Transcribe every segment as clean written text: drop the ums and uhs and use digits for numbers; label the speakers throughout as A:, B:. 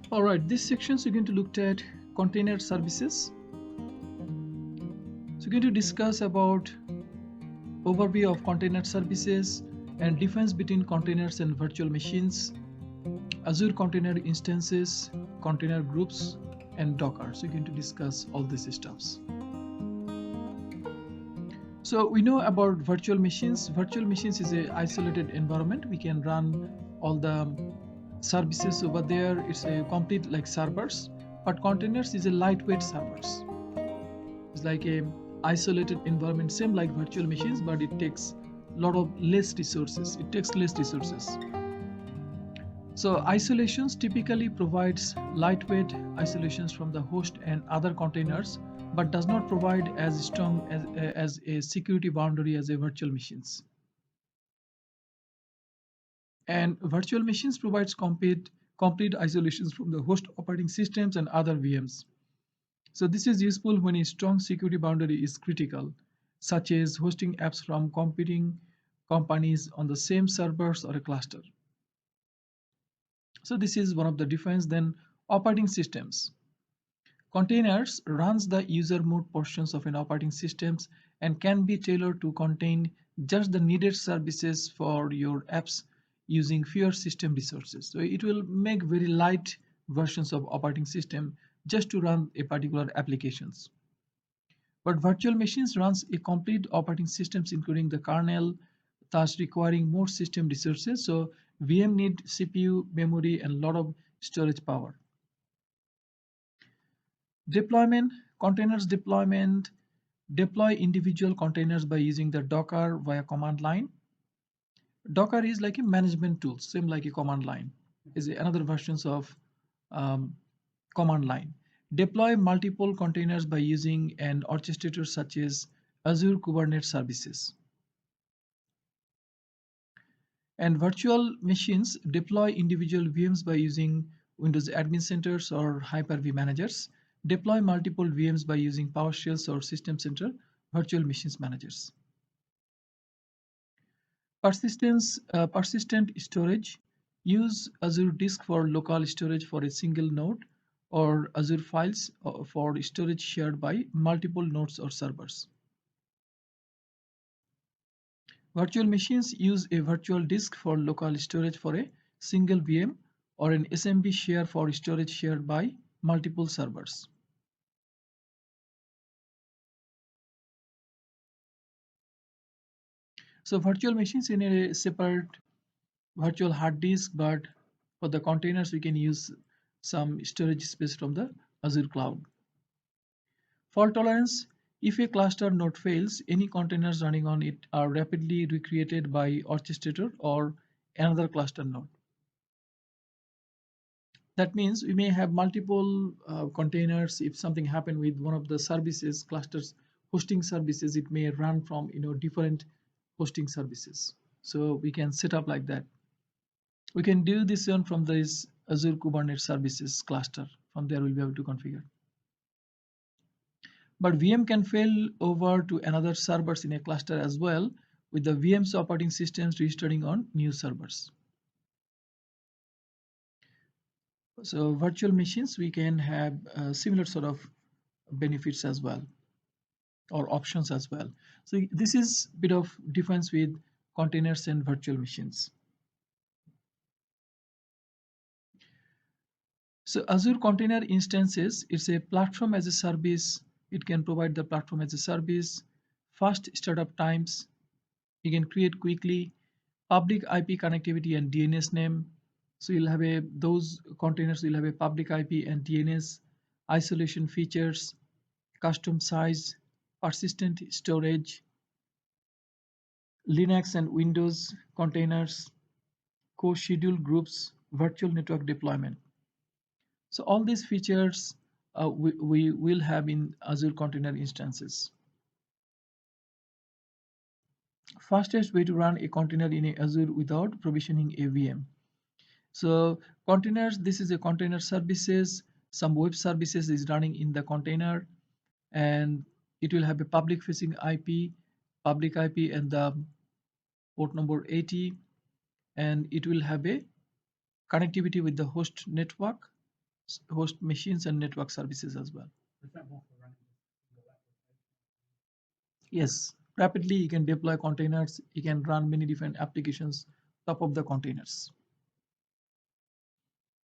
A: All right, this section we're going to look at container services. So we're going to discuss about overview of container services and difference between containers and virtual machines, Azure container instances, container groups, and Docker. So we're going to discuss all these stuffs. So we know about virtual machines. Virtual machines is an isolated environment. We can run all the services over there. It's a complete like servers, but containers is a lightweight servers. It's like a isolated environment, same like virtual machines, but it takes a lot of less resources. It takes less resources. So isolations typically provides lightweight isolations from the host and other containers, but does not provide as strong as a security boundary as a virtual machines. And virtual machines provides complete isolations from the host operating systems and other VMs. So this is useful when a strong security boundary is critical, such as hosting apps from competing companies on the same servers or a cluster. So this is one of the difference. Then operating systems. Containers runs the user mode portions of an operating systems and can be tailored to contain just the needed services for your apps using fewer system resources. So it will make very light versions of operating system just to run a particular applications. But virtual machines runs a complete operating systems including the kernel, thus requiring more system resources. So VM need CPU, memory, and a lot of storage power. Deployment, containers deployment, deploy individual containers by using the Docker via command line. Docker is like a management tool, same like a command line, is another versions of um, command line. Deploy multiple containers by using an orchestrator such as Azure Kubernetes Services. And virtual machines deploy individual VMs by using Windows Admin Centers or Hyper-V managers. Deploy multiple VMs by using PowerShells or System Center virtual machines managers. Persistent storage. Use Azure Disk for local storage for a single node or Azure Files for storage shared by multiple nodes or servers. Virtual machines use a virtual disk for local storage for a single VM or an SMB share for storage shared by multiple servers. So virtual machines in a separate virtual hard disk, but for the containers we can use some storage space from the Azure cloud. Fault tolerance. If a cluster node fails, any containers running on it are rapidly recreated by orchestrator or another cluster node. That means we may have multiple containers. If something happened with one of the services clusters, hosting services, it may run from different hosting services. So we can set up like that. We can do this one from this Azure Kubernetes Services cluster. From there we'll be able to configure. But VM can fail over to another servers in a cluster as well, with the VM's operating systems registering on new servers. So virtual machines, we can have similar sort of benefits as well, or options as well. So this is a bit of difference with containers and virtual machines. So Azure Container Instances, it's a platform as a service. It can provide the platform as a service, fast startup times, you can create quickly, public IP connectivity and DNS name. So you'll have those containers will have a public IP and DNS, isolation features, custom size, persistent storage, Linux and Windows containers, co-schedule groups, virtual network deployment. So all these features we will have in Azure Container Instances. Fastest way to run a container in Azure without provisioning a VM. So containers, this is a container services. Some web services is running in the container, and it will have a public facing public IP and the port number 80, and it will have a connectivity with the host network. host machines and network services as well. Yes, rapidly you can deploy containers, you can run many different applications top of the containers.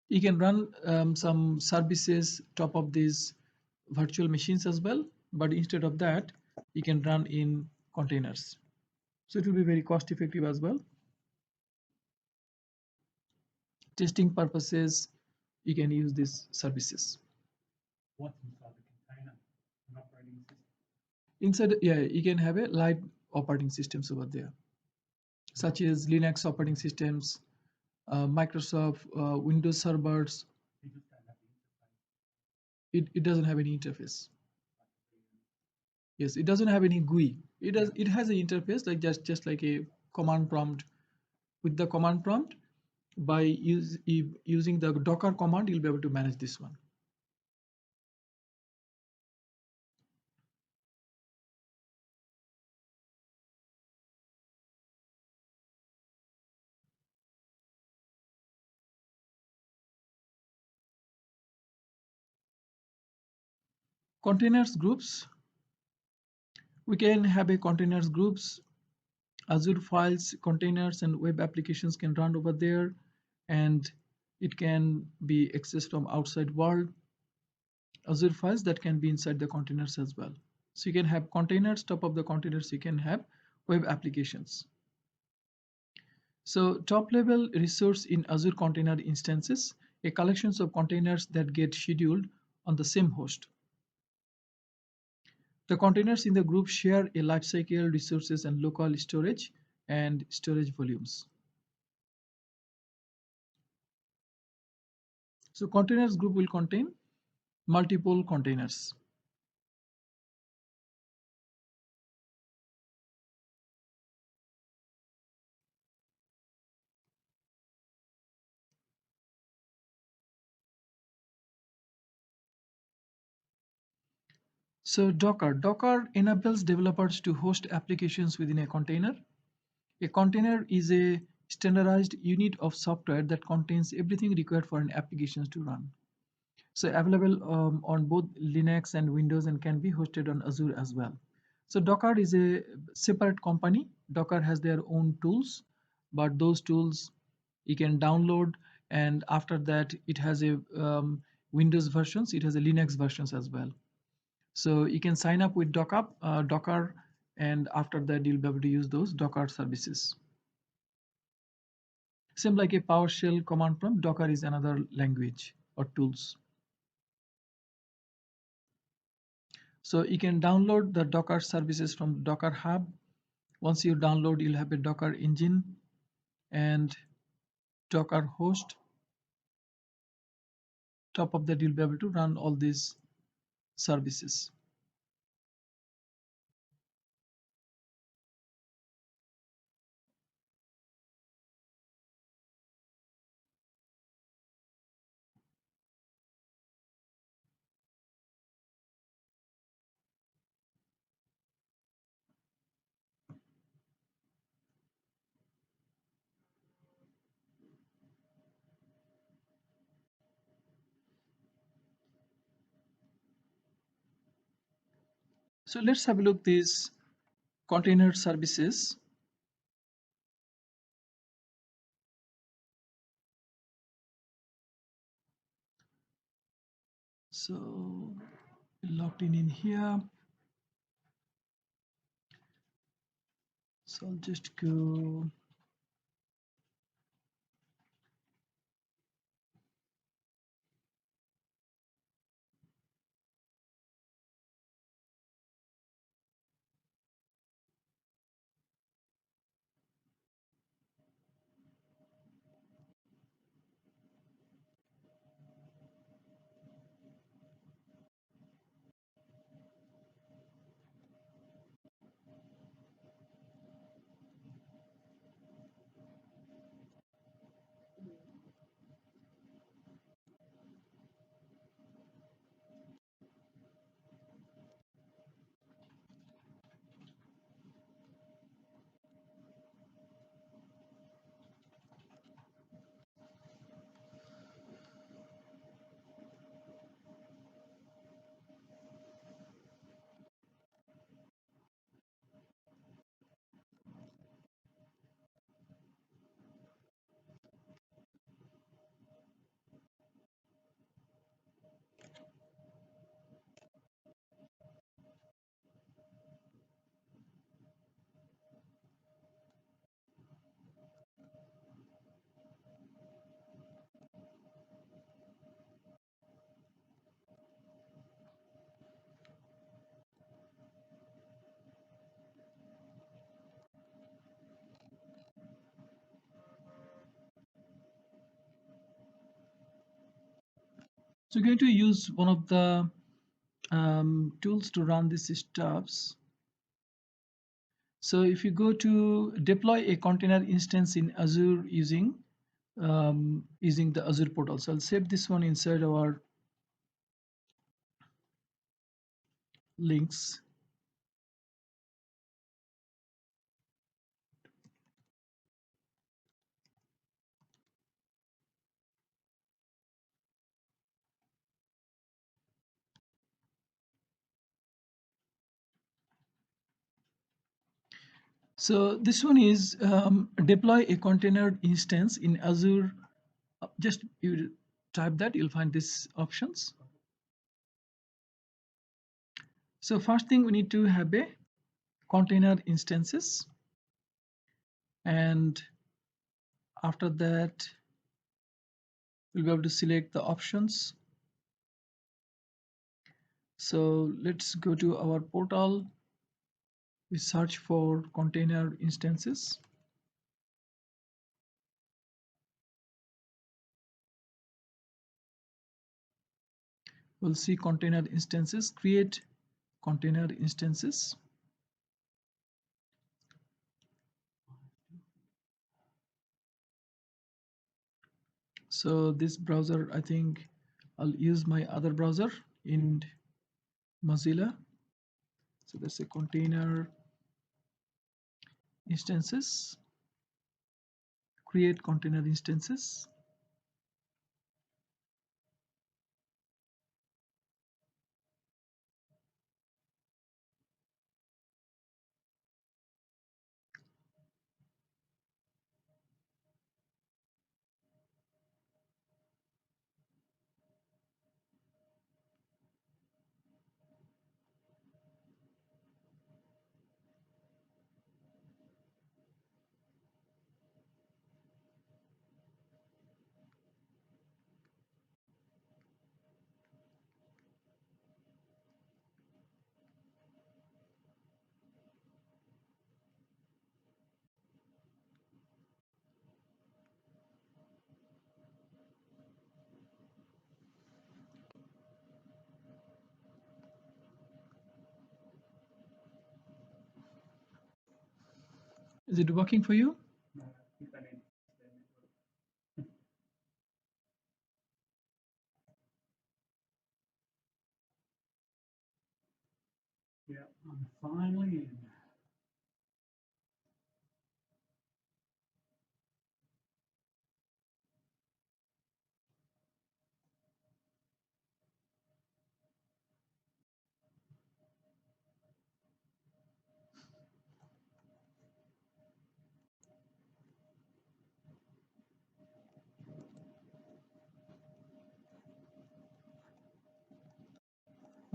A: You can run some services top of these virtual machines as well, but instead of that, you can run in containers. So it will be very cost effective as well. Testing purposes, you can use these services. What's inside the container? An operating system. Inside, yeah, you can have a light operating systems over there, such as Linux operating systems, Microsoft Windows servers. It doesn't have any interface. Yes, it doesn't have any GUI. It has an interface like just like a command prompt. With the command prompt, by using the Docker command, you'll be able to manage this one. Containers groups. We can have a containers groups. Azure files, containers, and web applications can run over there, and it can be accessed from outside world. Azure files that can be inside the containers as well. So you can have containers, top of the containers, you can have web applications. So top level resource in Azure container instances, a collections of containers that get scheduled on the same host. The containers in the group share a lifecycle, resources, and local storage and storage volumes. So containers group will contain multiple containers. So Docker enables developers to host applications within a container. A container is a standardized unit of software that contains everything required for an application to run. So available on both Linux and Windows and can be hosted on Azure as well. So Docker is a separate company. Docker has their own tools, but those tools you can download, and after that it has a Windows versions, it has a Linux versions as well. So you can sign up with Docker, and after that you'll be able to use those Docker services. Same like a PowerShell command prompt, Docker is another language or tools. So you can download the Docker services from Docker Hub. Once you download, you'll have a Docker engine and Docker host. Top of that, you'll be able to run all these services. So let's have a look these container services. So logged in here. So I'll just go. So we're going to use one of the tools to run these stuffs. So if you go to deploy a container instance in Azure using the Azure portal. So I'll save this one inside our links. So this one is deploy a container instance in Azure. Just you type that, you'll find these options. So first thing, we need to have a container instances, and after that we'll be able to select the options. So let's go to our portal. We search for container instances. We'll see container instances, create container instances. So this browser, I think I'll use my other browser in Mozilla. So that's a container instances, create container instances. Is it working for you?
B: Yeah, I'm finally in.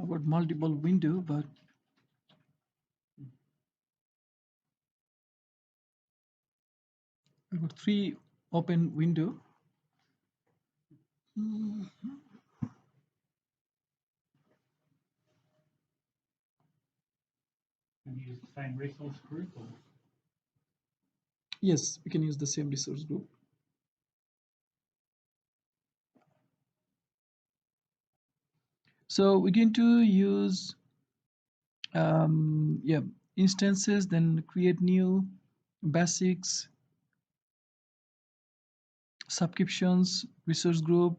A: I've got multiple window, but I've got 3 open window.
B: Can you use the same resource group or?
A: Yes, we can use the same resource group. So we're going to use yeah, instances, then create new basics, subscriptions, resource group,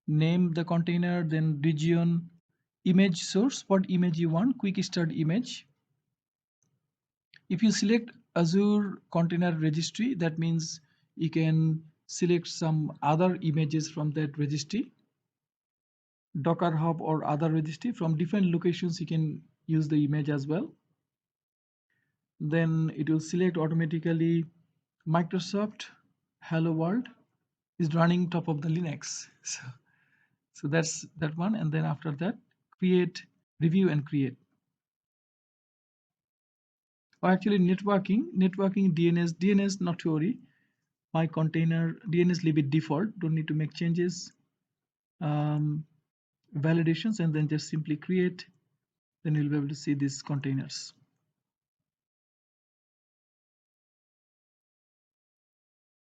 A: name the container, then region, image source, what image you want, quick start image. If you select Azure Container Registry, that means you can select some other images from that registry, Docker Hub or other registry. From different locations you can use the image as well. Then it will select automatically Microsoft Hello World is running top of the Linux. So that's that one. And then after that, create, review and create. Or actually networking DNS, not to worry. My container DNS leave it default. Don't need to make changes. Validations, and then just simply create. Then you'll be able to see these containers.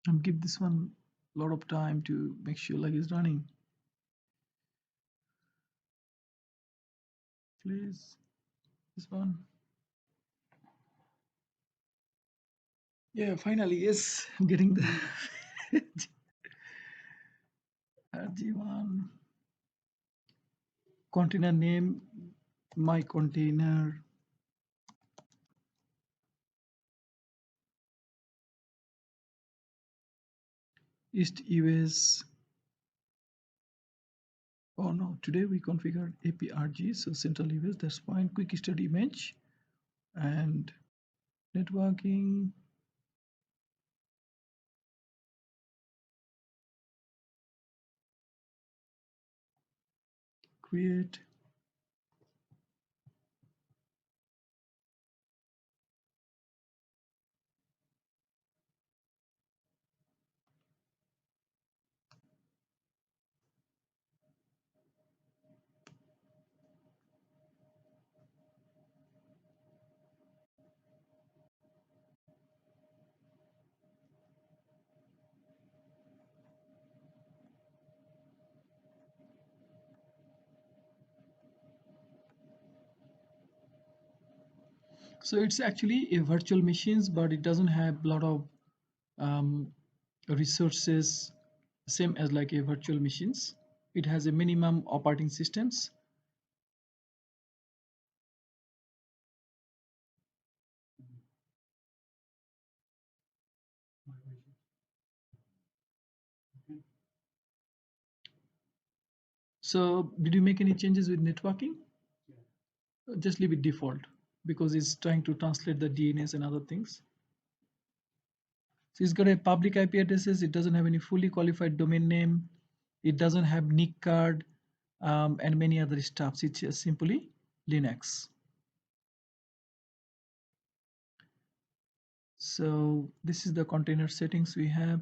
A: And give this one a lot of time to make sure like it's running. please. This one. Yeah, finally, yes, I'm getting the RG1 container name, my container, East US. Oh no, today we configured APRG, so central US, that's fine. Quick start image and networking. Create. So it's actually a virtual machines, but it doesn't have a lot of um, resources, same as like a virtual machines. It has a minimum operating systems.
B: Okay.
A: So did you make any changes with networking?
B: Yeah.
A: Just leave it default because it's trying to translate the DNS and other things. So it's got a public IP addresses. It doesn't have any fully qualified domain name. It doesn't have NIC card and many other stuffs. It's just simply Linux. So this is the container settings we have.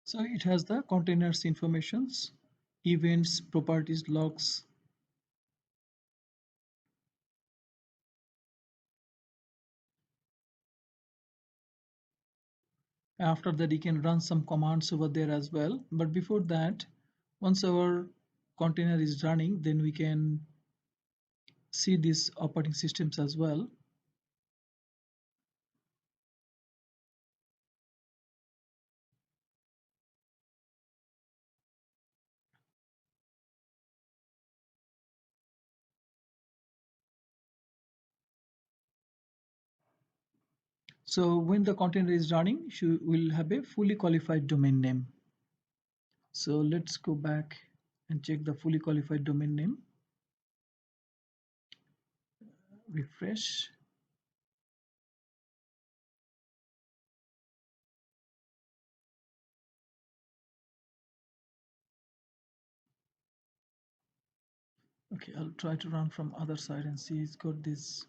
A: So it has the containers informations, events, properties, logs. After that, you can run some commands over there as well. But before that, once our container is running, then we can see these operating systems as well. So when the container is running, you will have a fully qualified domain name. So let's go back and check the fully qualified domain name. Refresh. Okay, I'll try to run from other side and see it's got this.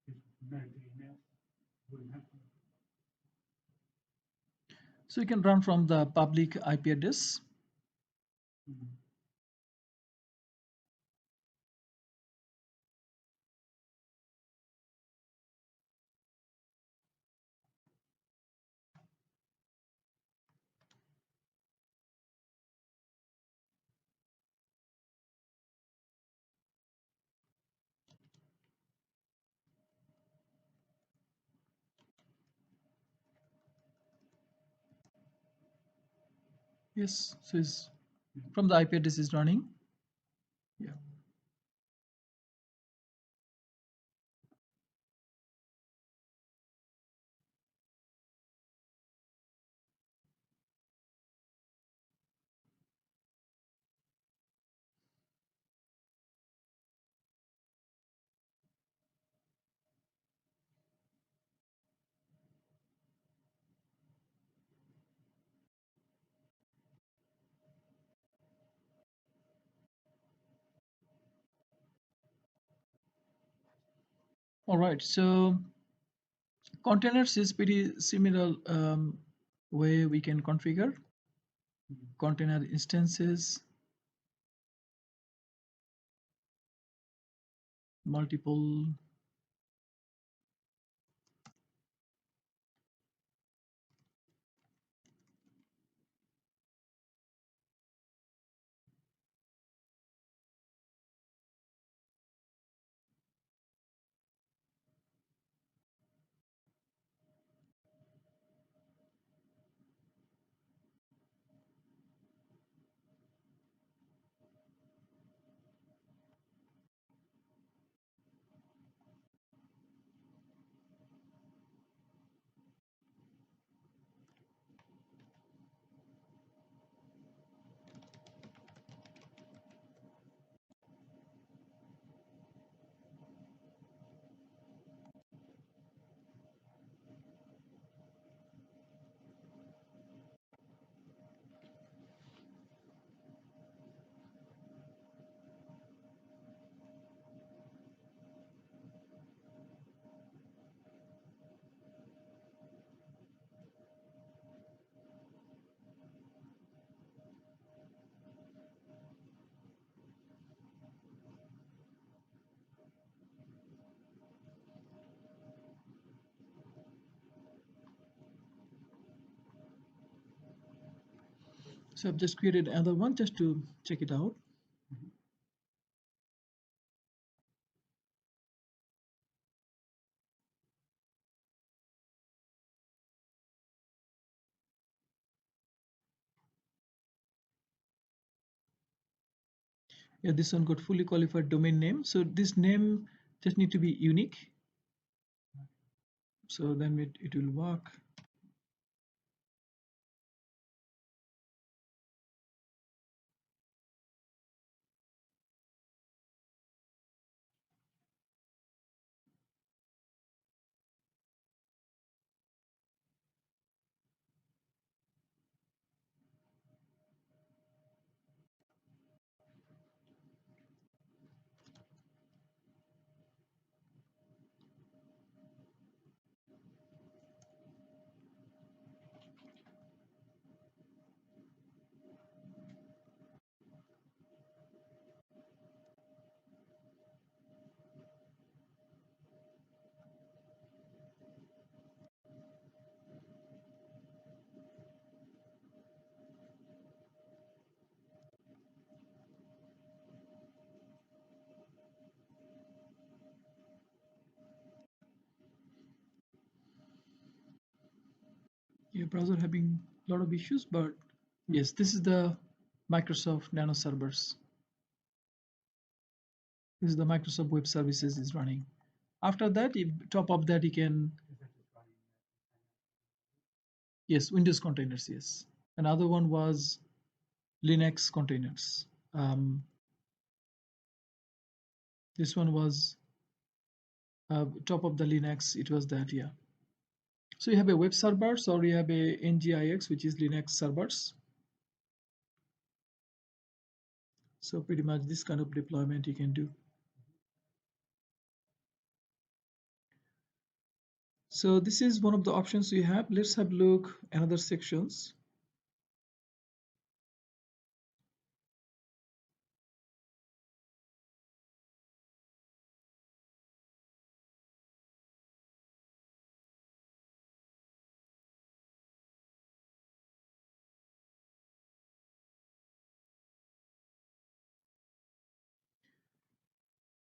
B: If no DNS wouldn't happen.
A: So you can run from the public IP address.
B: Mm.
A: Yes, so it's from the IP address is running. Yeah. All right, so containers is pretty similar way we can configure container instances, multiple. So I've just created another one just to check it out. Yeah, this one got fully qualified domain name. So this name just need to be unique. So then it will work. Your browser having a lot of issues, but yes, this is the Microsoft Nano servers. This is the Microsoft Web Services is running. After that, if top of that, you can, yes, Windows containers, yes. Another one was Linux containers. This one was top of the Linux, it was that, yeah. So you have a web servers or you have a NGIX, which is Linux servers. So pretty much this kind of deployment you can do. So this is one of the options you have. Let's have a look another sections.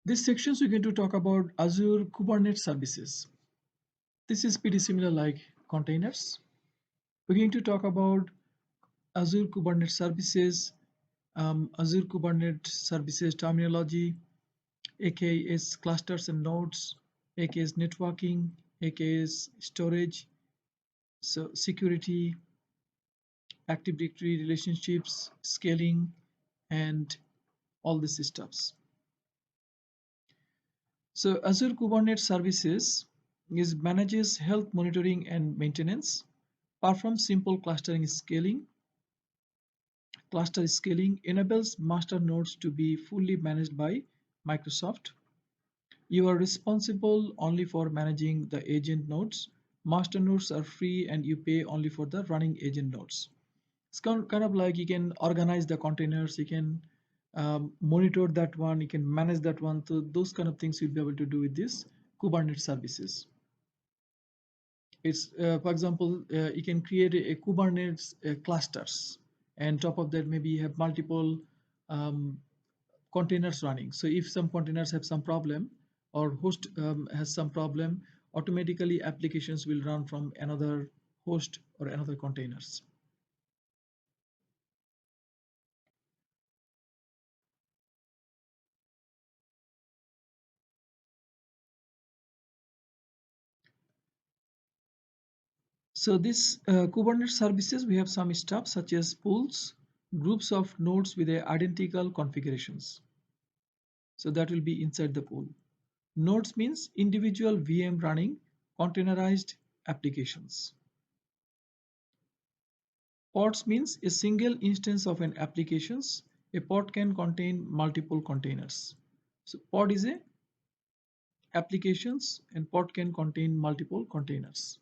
A: This sections we're going to talk about Azure Kubernetes Services. This is pretty similar like containers. We're going to talk about Azure Kubernetes Services, Azure Kubernetes Services terminology, aka clusters and nodes, aka networking, aka storage, so security, Active Directory relationships, scaling, and all these stuffs. So Azure Kubernetes Services is manages health monitoring and maintenance, performs simple clustering scaling. Cluster scaling enables master nodes to be fully managed by Microsoft. You are responsible only for managing the agent nodes. Master nodes are free and you pay only for the running agent nodes. It's kind of like you can organize the containers, you can monitor that one, you can manage that one. So those kind of things you'll be able to do with this Kubernetes services. It's for example, you can create a Kubernetes clusters, and top of that maybe you have multiple um, containers running. So if some containers have some problem or host has some problem, automatically applications will run from another host or another containers. So this Kubernetes services, we have some stuff such as pools, groups of nodes with identical configurations. So that will be inside the pool. Nodes means individual VM running containerized applications. Pods means a single instance of an applications. A pod can contain multiple containers. So pod is a applications and pod can contain multiple containers.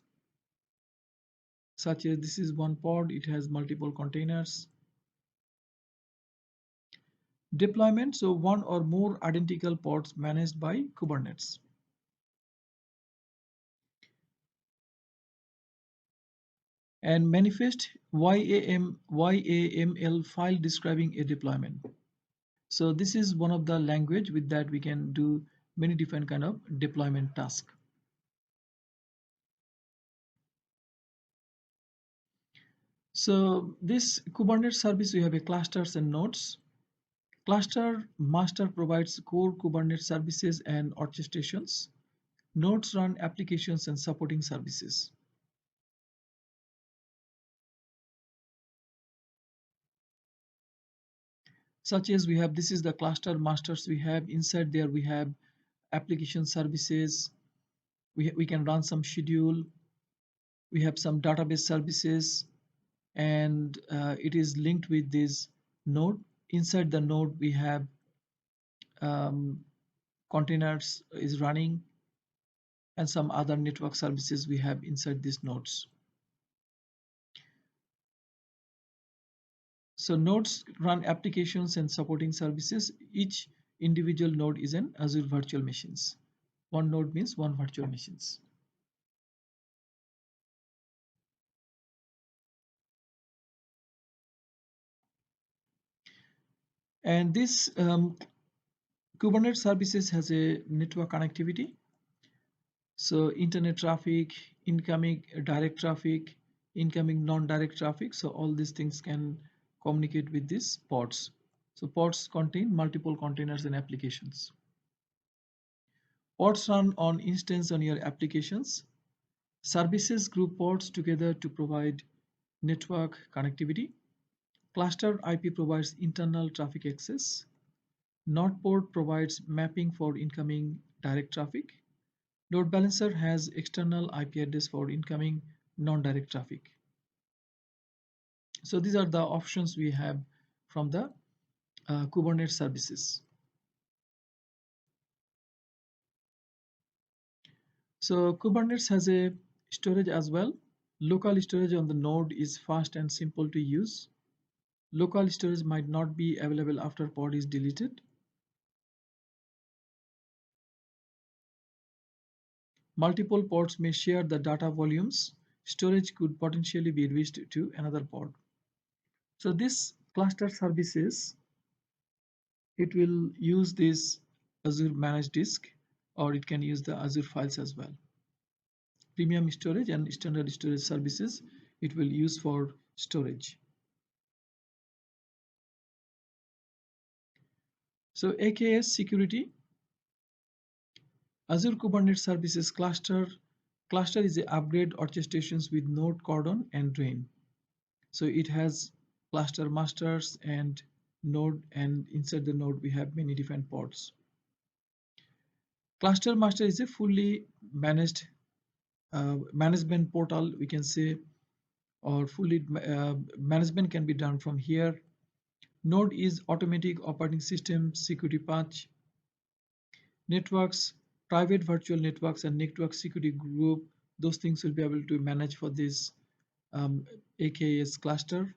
A: Such as this is one pod, it has multiple containers. Deployment, so one or more identical pods managed by Kubernetes. And manifest YAML file describing a deployment. So this is one of the language with that we can do many different kind of deployment task. So this Kubernetes service, we have a clusters and nodes. Cluster master provides core Kubernetes services and orchestrations. Nodes run applications and supporting services. Such as we have, this is the cluster masters we have. Inside there we have application services. We can run some schedule. We have some database services, and it is linked with this node. Inside the node we have um, containers is running and some other network services we have inside these nodes. So nodes run applications and supporting services. Each individual node is an Azure virtual machines. One node means one virtual machines. And this Kubernetes services has a network connectivity. So internet traffic, incoming direct traffic, incoming non-direct traffic. So all these things can communicate with these pods. So pods contain multiple containers and applications. Pods run on instance on your applications. Services group pods together to provide network connectivity. Cluster IP provides internal traffic access. Node port provides mapping for incoming direct traffic. Load balancer has external IP address for incoming non-direct traffic. So these are the options we have from the Kubernetes services. So Kubernetes has a storage as well. Local storage on the node is fast and simple to use. Local storage might not be available after pod is deleted. Multiple pods may share the data volumes. Storage could potentially be reached to another pod. So this cluster services, it will use this Azure managed disk, or it can use the Azure files as well. Premium storage and standard storage services, it will use for storage. So AKS security, Azure Kubernetes Services cluster is a upgrade orchestrations with node cordon and drain. So it has cluster masters and node, and inside the node we have many different pods. Cluster master is a fully managed management portal, we can say, or fully management can be done from here. Node is automatic operating system security patch. Networks private virtual networks and network security group, those things will be able to manage for this AKS cluster.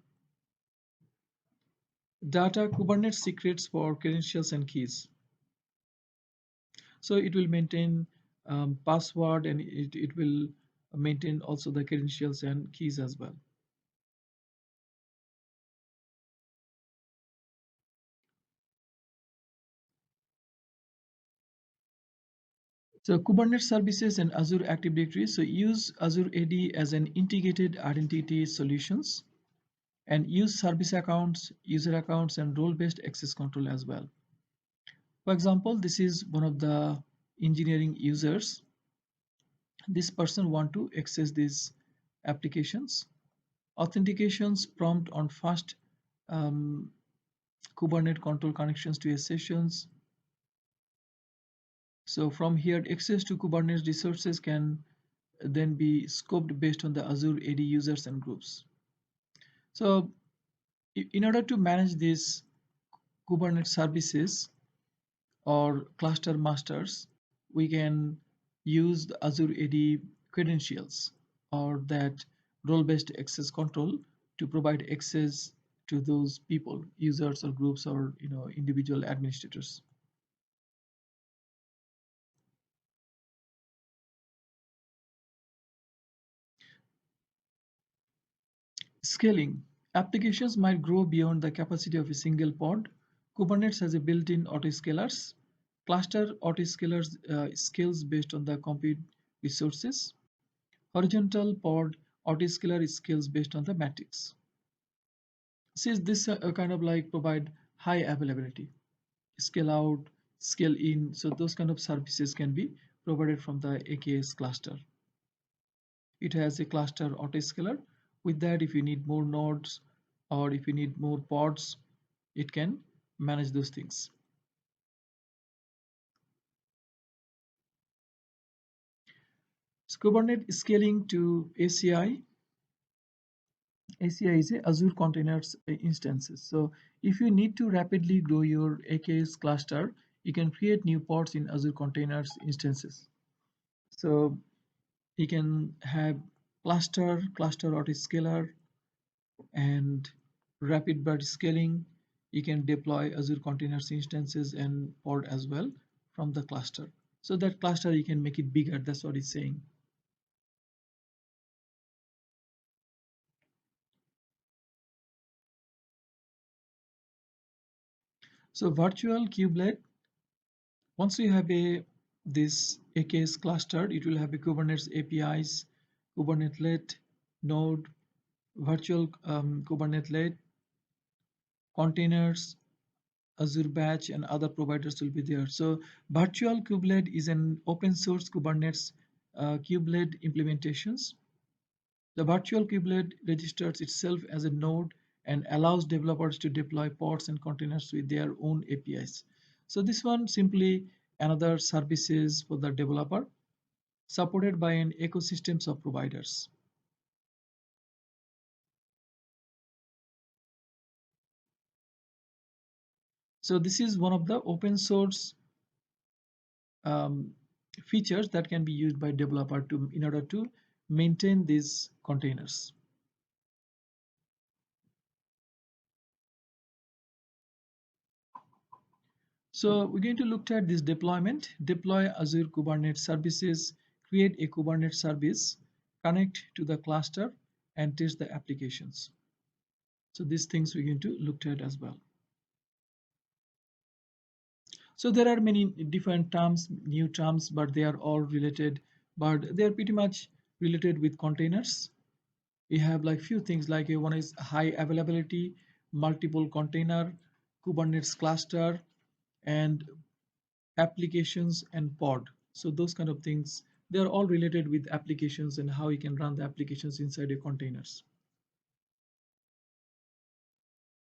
A: Data Kubernetes secrets for credentials and keys. So it will maintain password, and it will maintain also the credentials and keys as well. So Kubernetes Services and Azure Active Directory. So use Azure AD as an integrated identity solutions, and use service accounts, user accounts, and role-based access control as well. For example, this is one of the engineering users. This person want to access these applications. Authentications prompt on fast um, Kubernetes control connections to a sessions. So from here, access to Kubernetes resources can then be scoped based on the Azure AD users and groups. So in order to manage these Kubernetes services or cluster masters, we can use the Azure AD credentials or that role-based access control to provide access to those people, users or groups or individual administrators. Scaling. Applications might grow beyond the capacity of a single pod. Kubernetes has a built-in autoscalers. Cluster autoscalers scales based on the compute resources. Horizontal pod autoscaler scales based on the matrix. Since this kind of like provide high availability, scale out, scale in, so those kind of services can be provided from the AKS cluster. It has a cluster autoscaler. With that, if you need more nodes or if you need more pods, it can manage those things. So Kubernetes scaling to ACI. ACI is a Azure Containers instances. So if you need to rapidly grow your AKS cluster, you can create new pods in Azure Containers instances. So you can have cluster autoscaler, and rapid bird scaling. You can deploy Azure Containers instances and pod as well from the cluster. So that cluster you can make it bigger. That's what it's saying. So virtual kubelet, once you have a this AKS clustered, it will have a Kubernetes APIs, Kubernetes node, virtual Kubernetes containers, Azure Batch, and other providers will be there. So virtual kubelet is an open source Kubernetes kubelet implementations. The virtual kubelet registers itself as a node and allows developers to deploy pods and containers with their own APIs. So this one simply another services for the developer supported by an ecosystem of providers. So this is one of the open source um, features that can be used by developer to in order to maintain these containers. So we're going to look at this deployment. Deploy Azure Kubernetes services, create a Kubernetes service, connect to the cluster, and test the applications. So these things we're going to look at as well. So there are many different terms, new terms, but they are all related, but they are pretty much related with containers. We have like few things like one is high availability, multiple container, Kubernetes cluster, and applications and pod. So those kind of things, they are all related with applications and how you can run the applications inside your containers.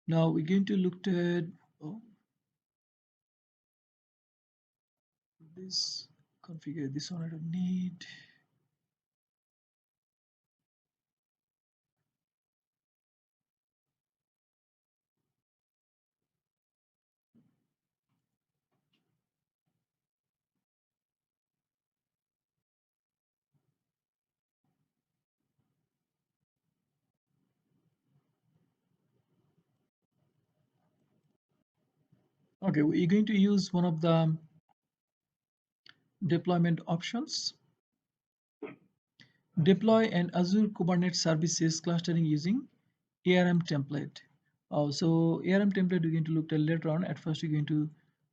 A: Now we're going to look at oh, this configure this one I don't need. Okay, we're going to use one of the deployment options. Deploy an Azure Kubernetes Services clustering using ARM template. So ARM template we're going to look at later on. At first, we're going to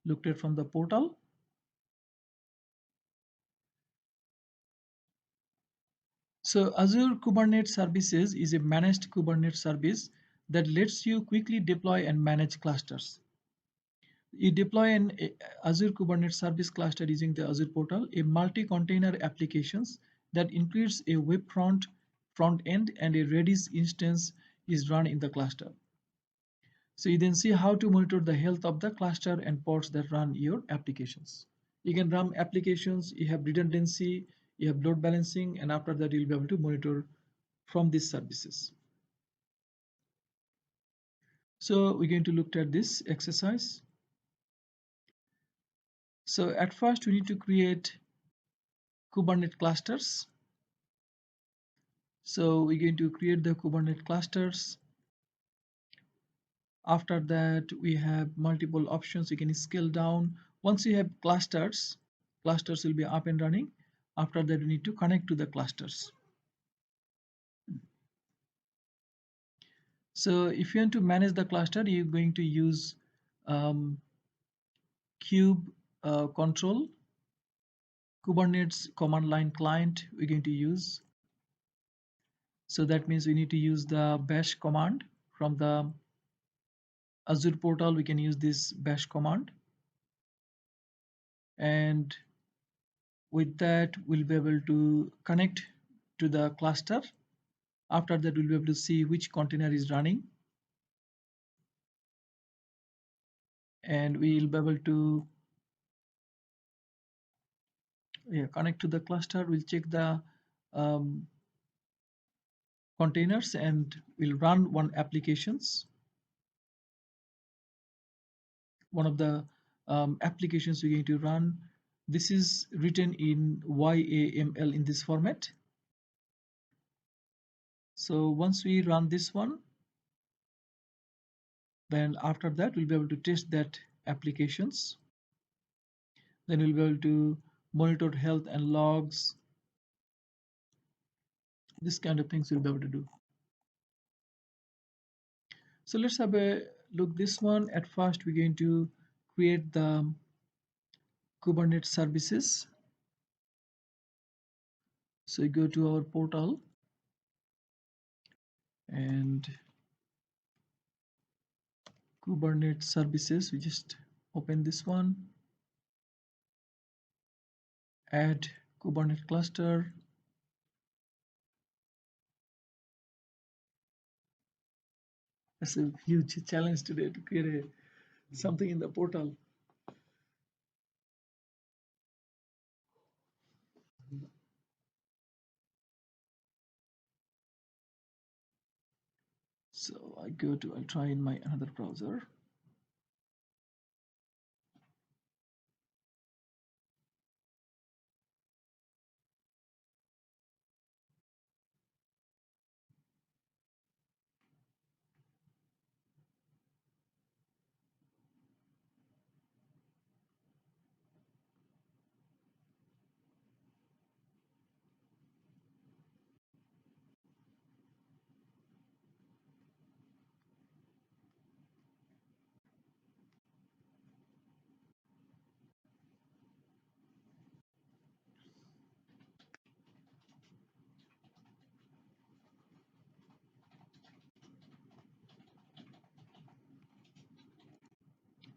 A: look at from the portal. So Azure Kubernetes Services is a managed Kubernetes service that lets you quickly deploy and manage clusters. You deploy an Azure Kubernetes Service cluster using the Azure Portal, a multi-container applications that includes a web front end, and a Redis instance is run in the cluster. So you then see how to monitor the health of the cluster and pods that run your applications. You can run applications, you have redundancy, you have load balancing, and after that you'll be able to monitor from these services. So we're going to look at this exercise. So at first we need to create Kubernetes clusters. So we're going to create the Kubernetes clusters. After that, we have multiple options. You can scale down. Once you have clusters will be up and running. After that, you need to connect to the clusters. So if you want to manage the cluster, you're going to use kube control, Kubernetes command line client we're going to use. So that means we need to use the bash command from the Azure portal. We can use this bash command, and with that we'll be able to connect to the cluster. After that, we'll be able to see which container is running, and we'll be able to connect to the cluster. We'll check the um, containers and we'll run one applications. One of the applications we're going to run, this is written in YAML in this format. So once we run this one, then after that we'll be able to test that applications. Then we'll be able to monitor health and logs. This kind of things we'll be able to do. So let's have a look this one. At first, we're going to create the Kubernetes services. So you go to our portal and Kubernetes services. We just open this one, add Kubernetes cluster. That's a huge challenge today to create something in the portal. So I'll try in my another browser.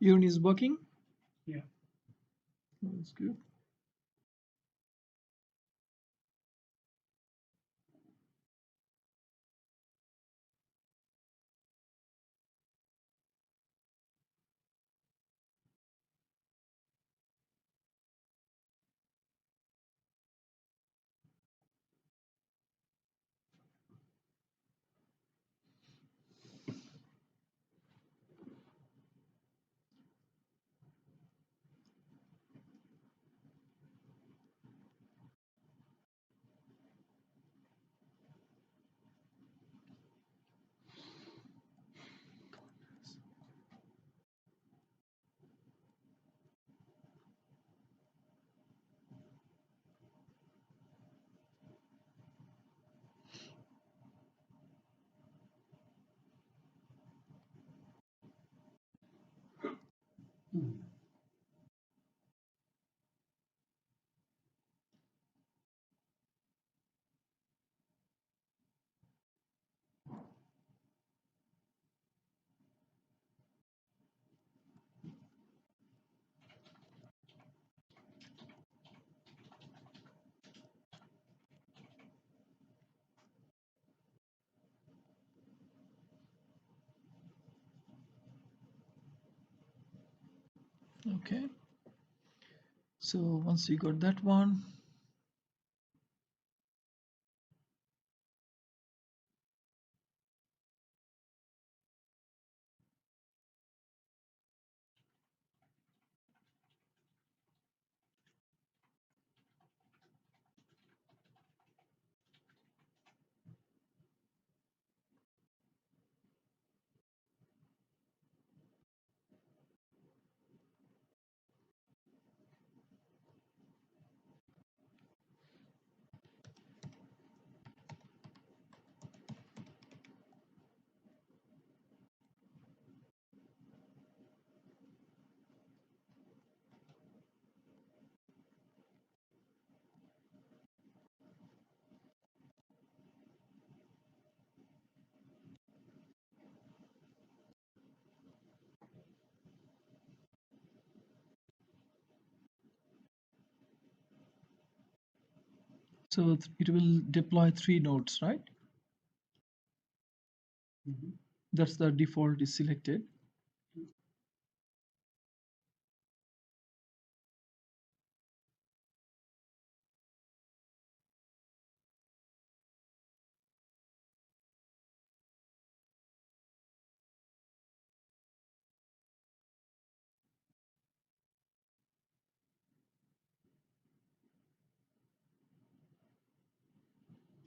A: Urine is working.
B: Yeah.
A: That's good.
B: Mm.
A: Okay. So once you got that one, so it will deploy 3 nodes, right?
B: Mhm.
A: That's the default is selected.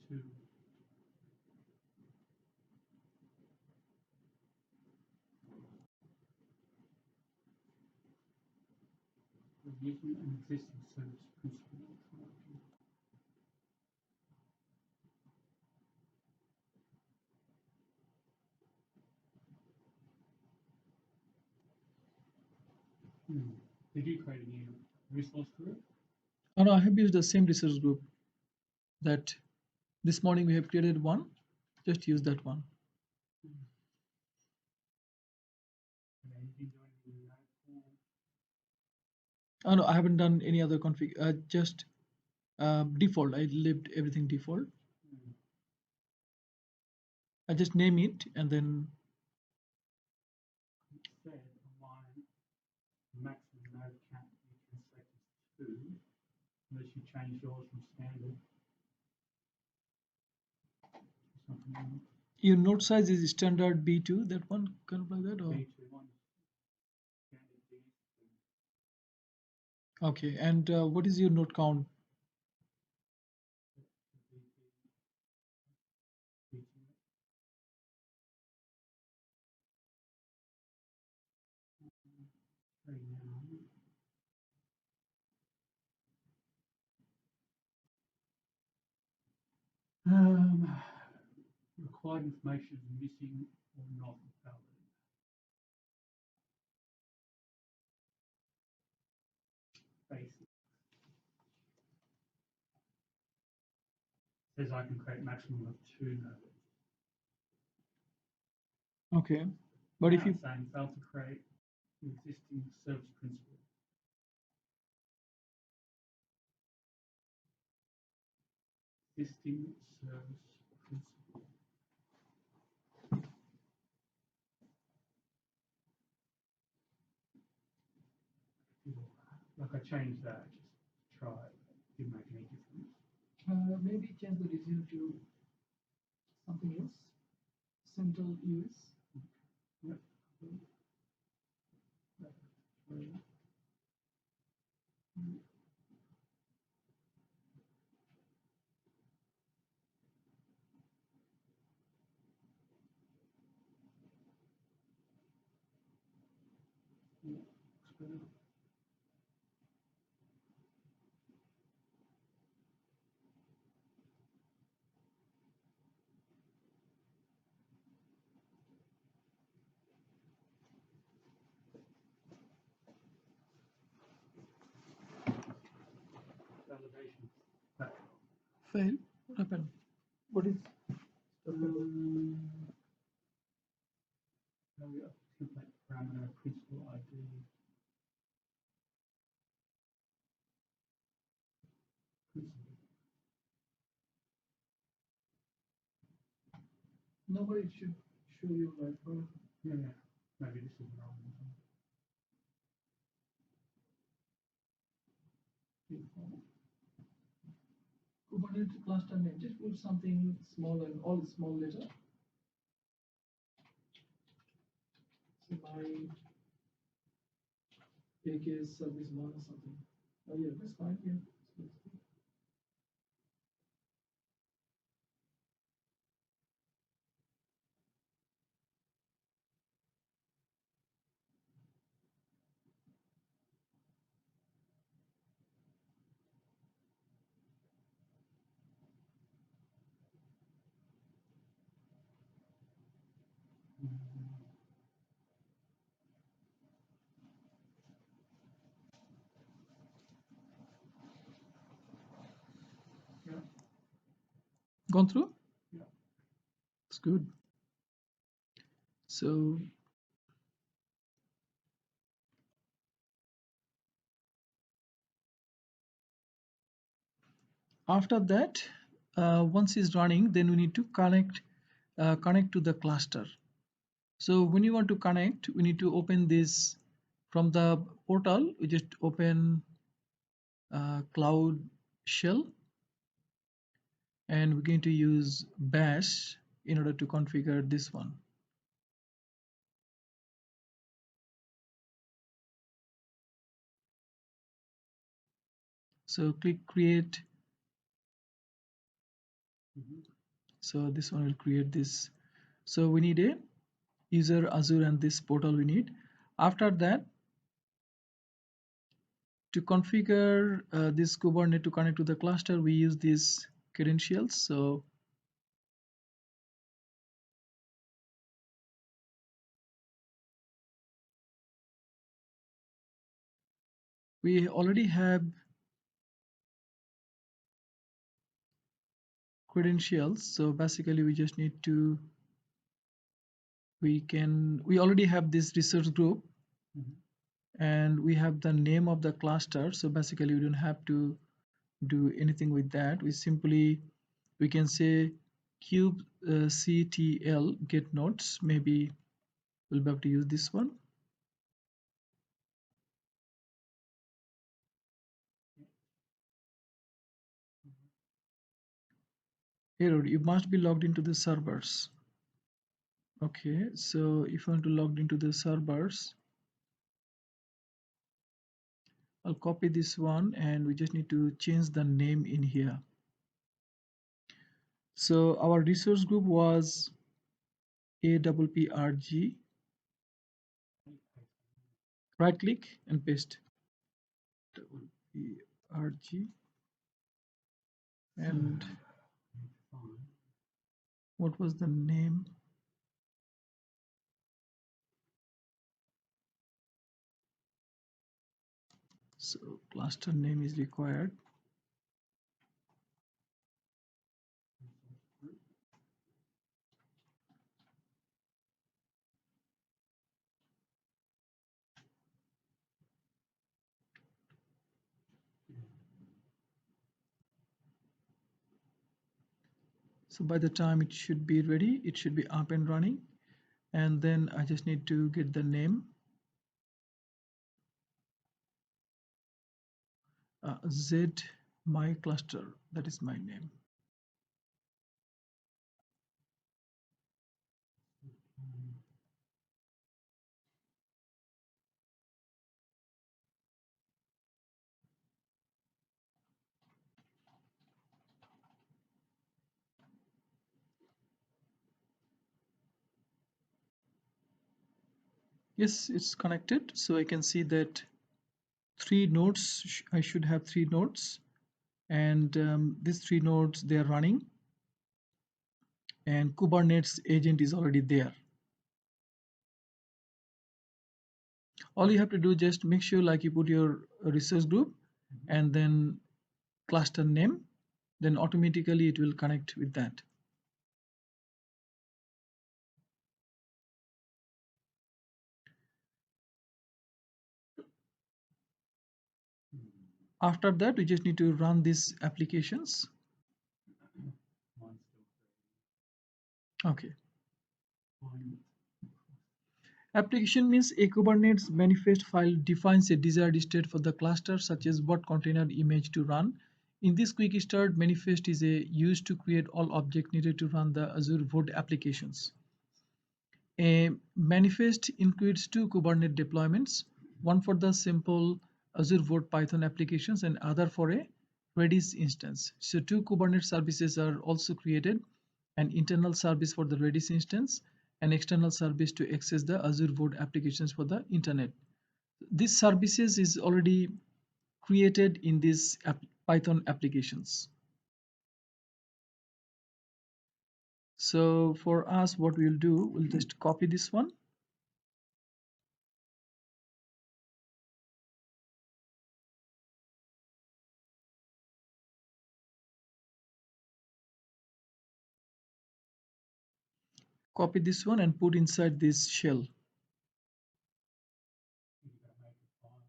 B: Two. We're using an existing service principal. Hmm. Did you create a new resource group?
A: Oh, no, I have used the same resource group that this morning we have created one. Just use that one.
B: And then you can join the United form.
A: Oh no, I haven't done any other config. Just default. I left everything default.
B: Hmm.
A: I just name it and then
B: It said online maximum node count you can select is 2, unless you change yours from standard to something else.
A: your node size is standard B2. That one kind of like that. Or
B: B2 one is standard B2.
A: okay. And what is your node count?
B: Right now. Required information is missing or not valid. Basic. Says I can create maximum of 2 nodes.
A: Okay, but
B: Now
A: if you
B: it's saying fail to create the existing service principal. Existing service principal. Like I changed that, just try it. Didn't make any difference.
A: maybe change the region to something else. Central US.
B: Yep.
A: Fail. What happened? What is?
B: Now we have template parameter principal ID. Principal.
A: Nobody should show you like.
B: Yeah, yeah. Maybe this is the wrong one.
A: Kubernetes cluster name. Just put something small and all small letter. So my AK service one or something. Oh yeah, that's fine. Yeah.
B: Yeah.
A: Gone through?
B: Yeah.
A: It's good. So after that, once it's running, then we need to connect to the cluster. So when you want to connect, we need to open this from the portal. We just open Cloud Shell, and we're going to use bash in order to configure this one. So click create. So this one will create this. So we need a user Azure and this portal we need. After that, to configure this Kubernetes to connect to the cluster, we use these credentials. So we already have credentials. So basically we just need to, we already have this resource group, and we have the name of the cluster. So basically we don't have to do anything with that. We can say kubectl get nodes. Maybe we'll be able to use this one. Error, you must be logged into the servers. Okay, so if you want to log into the servers, I'll copy this one, and we just need to change the name in here. So our resource group was APPRG. Right click and paste. APPRG. And what was the name? So cluster name is required. So by the time it should be ready, it should be up and running. And then I just need to get the name. Z my cluster, that is my name. Yes, it's connected. So I can see that three nodes, I should have three nodes, and these three nodes, they are running, and Kubernetes agent is already there. All you have to do, just make sure like you put your resource group and then cluster name, then automatically it will connect with that. After that, we just need to run these applications.
B: Mine's still
A: Okay.
B: fine.
A: Application means a Kubernetes manifest file defines a desired state for the cluster, such as what container image to run. In this quick start, manifest is used to create all objects needed to run the Azure Void applications. A manifest includes two Kubernetes deployments, one for the simple Azure Void Python applications and other for a Redis instance. So two Kubernetes services are also created, an internal service for the Redis instance, an external service to access the Azure Void applications for the internet. These services is already created in these Python applications. So for us, what we'll do, we'll just copy this one. Copy this one and put inside this shell.
B: You gotta make a file,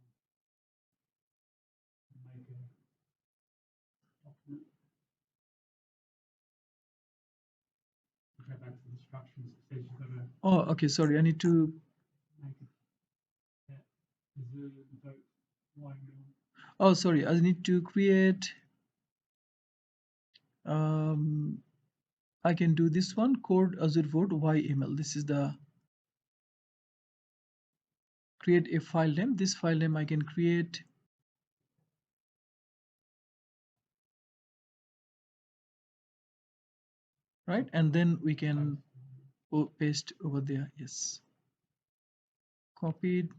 B: make a document. You go back to the instructions, it says you've got to
A: Oh, okay, sorry, I need to,
B: make it Azure vote YML.
A: oh, sorry, I need to create, um, I can do this one, code Azure Void YML. This is the, create a file name. This file name I can create, right? And then we can paste over there, yes. Copied,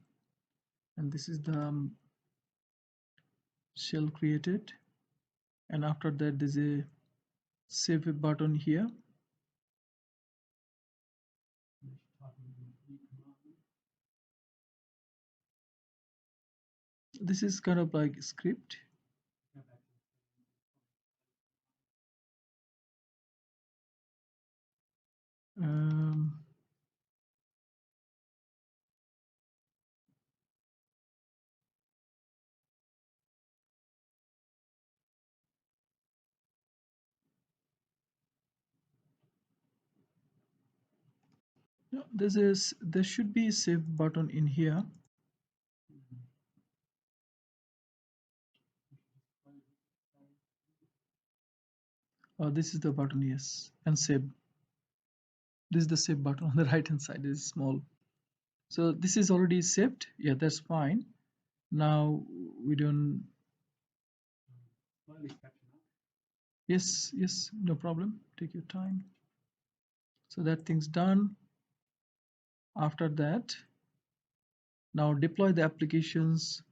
A: and this is the shell created. And after that, there's a save button here. This is kind of like script. Um, no, there should be a save button in here. This is the button, yes, and save. This is the save button on the right hand side. Is small. So this is already saved. Yeah, that's fine. Now we don't. Yes, yes, no problem. Take your time. So that thing's done. After that, now deploy the applications.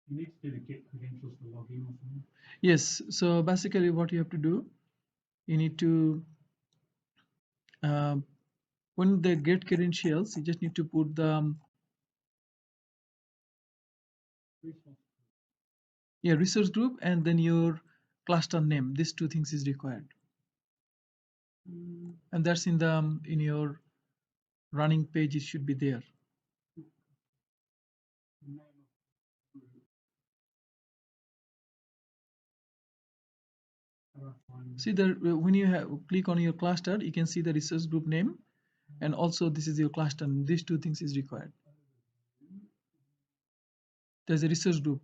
B: You need to do the get credentials to log in or something.
A: Yes, so basically what you have to do, you need to, when they get credentials, you just need to put the, yeah, resource group and then your cluster name. These two things is required. And that's in the, in your running page, it should be there. See the, when you have click on your cluster, you can see the resource group name, and also this is your cluster. These two things is required. There's a resource group.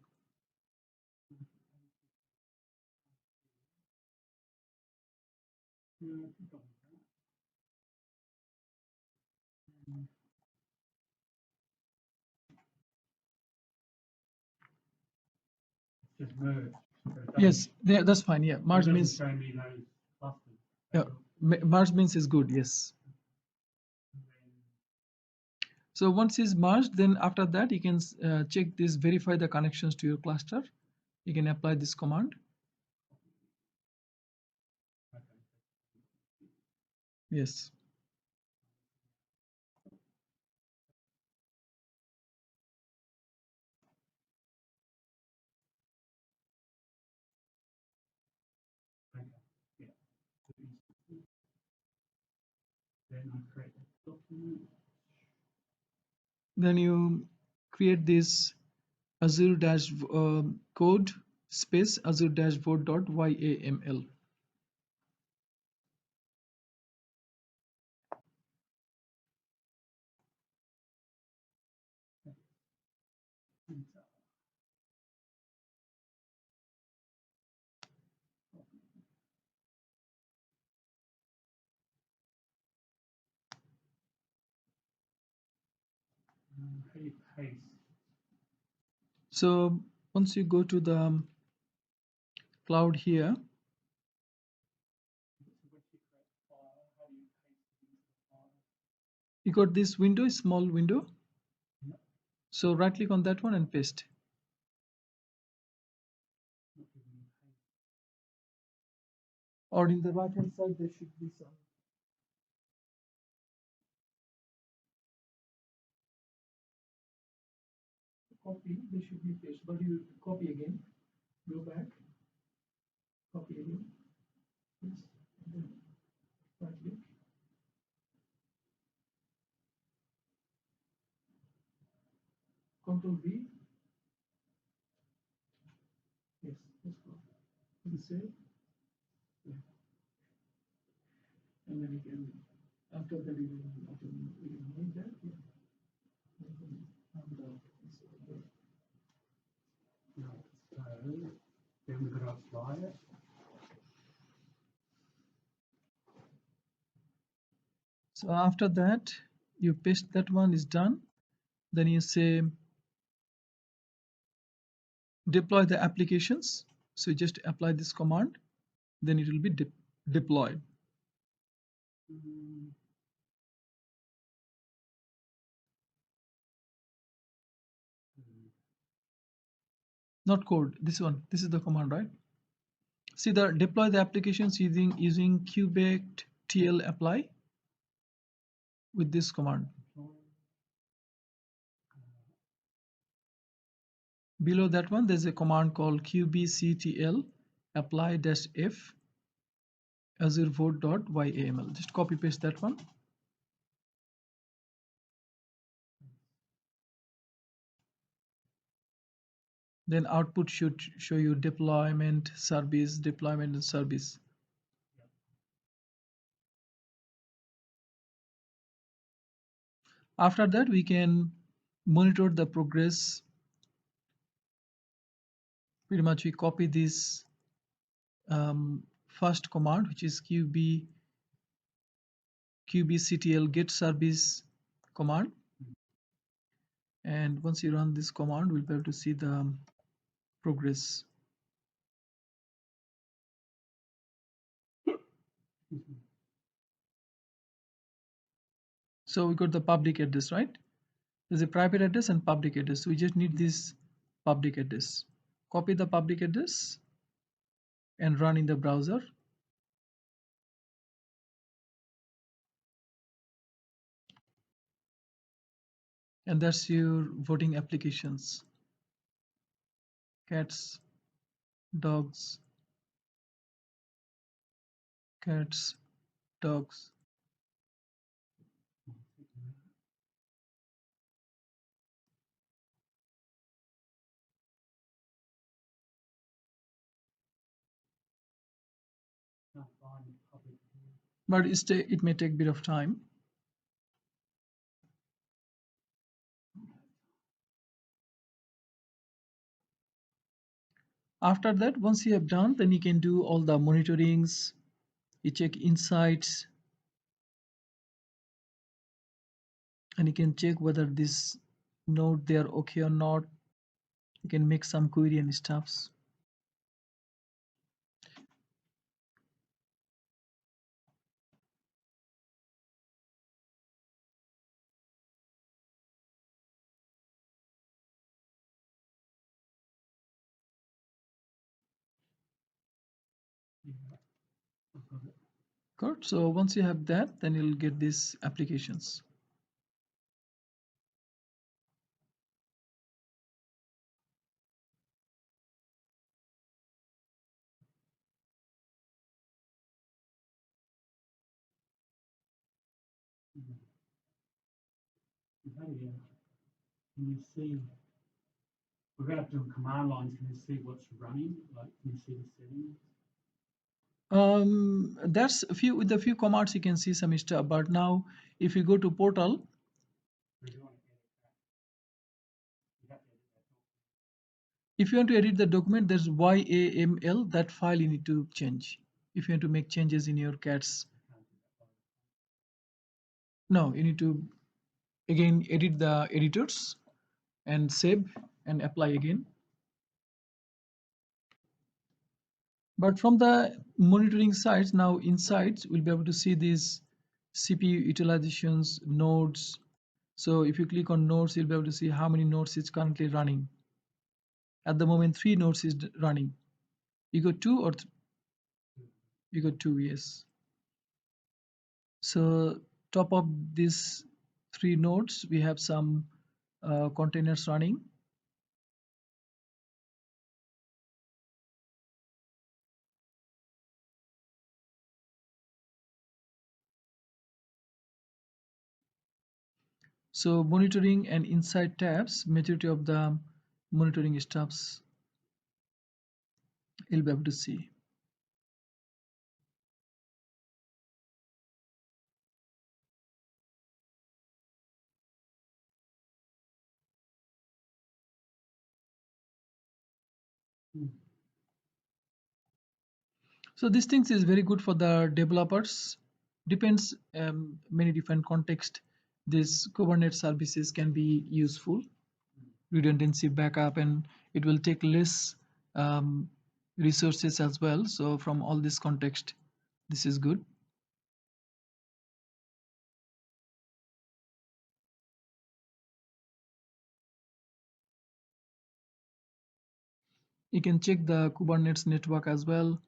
B: Just merge.
A: Yes, that's fine. Yeah, merge means,
B: show me those clusters.
A: yeah, merge means is good. Yes. So once it's merged, then after that you can check this, verify the connections to your cluster. You can apply this command. Yes.
B: I create a document.
A: Then you create this Azure dash code space Azure dashboard.yaml.
B: Enter. How do you paste?
A: So once you go to the cloud here,
B: So once you create a file, how do you paste it into the file?
A: you got this window, small window.
B: Yep.
A: So right click on that one and paste.
B: Not giving me paste.
A: Or in the right hand side there should be some. Copy, there should be paste, but you copy again, go back, copy again, yes, and then right click, Control V, yes, let's go. You save, yeah. And then you can, after that you can hide that, yeah. And,
B: Right, so then we've got to apply it.
A: so after that, you paste that one is done. Then you say deploy the applications. So you just apply this command, then it will be deployed.
B: Mm,
A: Not code, this one, this is the command, right? See the deploy the applications using Cubelet TL apply with this command.
B: apply.
A: Below that one, there's a command called kubectl apply-f azureport.yaml. Just copy paste that one. Then output should show you deployment service, deployment and service. After that, we can monitor the progress. Pretty much we copy this first command, which is kubectl get service command. And once you run this command, we'll be able to see the progress. So we got the public address, right? There's a private address and public address. We just need this public address. Copy the public address and run in the browser. And that's your voting applications. Cats, dogs, cats, dogs.
B: Can't find public.
A: But it may take a bit of time. After that, once you have done, then you can do all the monitorings. You check insights, and you can check whether this node they are okay or not. You can make some query and stuffs.
B: Yeah, I've got it.
A: Good. So once you have that, then you'll get these applications.
B: How do you, can you see, without doing command lines, can you see what's running? Like, can you see the settings?
A: That's a few with a few commands you can see some stuff. But now, if you go to portal,
B: Or do you want to edit that? You have to edit that document.
A: if you want to edit the document, there's YAML. That file you need to change. If you want to make changes in your cats,
B: You can't do that by
A: no, you need to again edit the editors and save and apply again. But from the monitoring sides, now insights, we'll be able to see these CPU utilizations, nodes. So if you click on nodes, you'll be able to see how many nodes is currently running. At the moment, 3 nodes is running. You got 2 or you got 2, yes. So top of these 3 nodes, we have some containers running. So monitoring and insight tabs, majority of the monitoring stuffs you'll be able to see. So these things is very good for the developers. Depends many different context. This Kubernetes services can be useful, redundancy backup, and it will take less um, resources as well. So from all this context, this is good. You can check the Kubernetes network as well.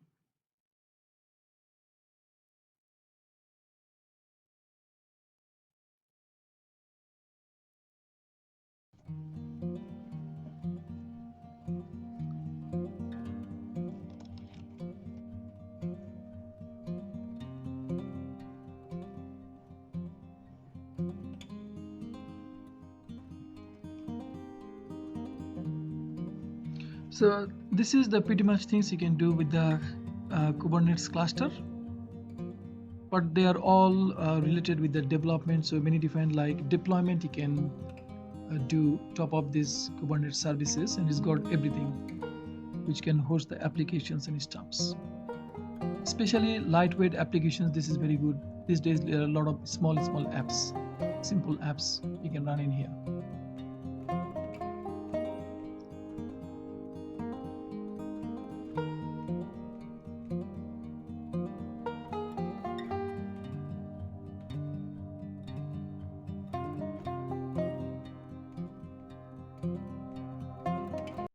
A: So this is the pretty much things you can do with the Kubernetes cluster, but they are all related with the development. So many different like deployment you can do top of this Kubernetes services, and it's got everything which can host the applications and stuffs. Especially lightweight applications, this is very good. These days there are a lot of small apps, simple apps you can run in here.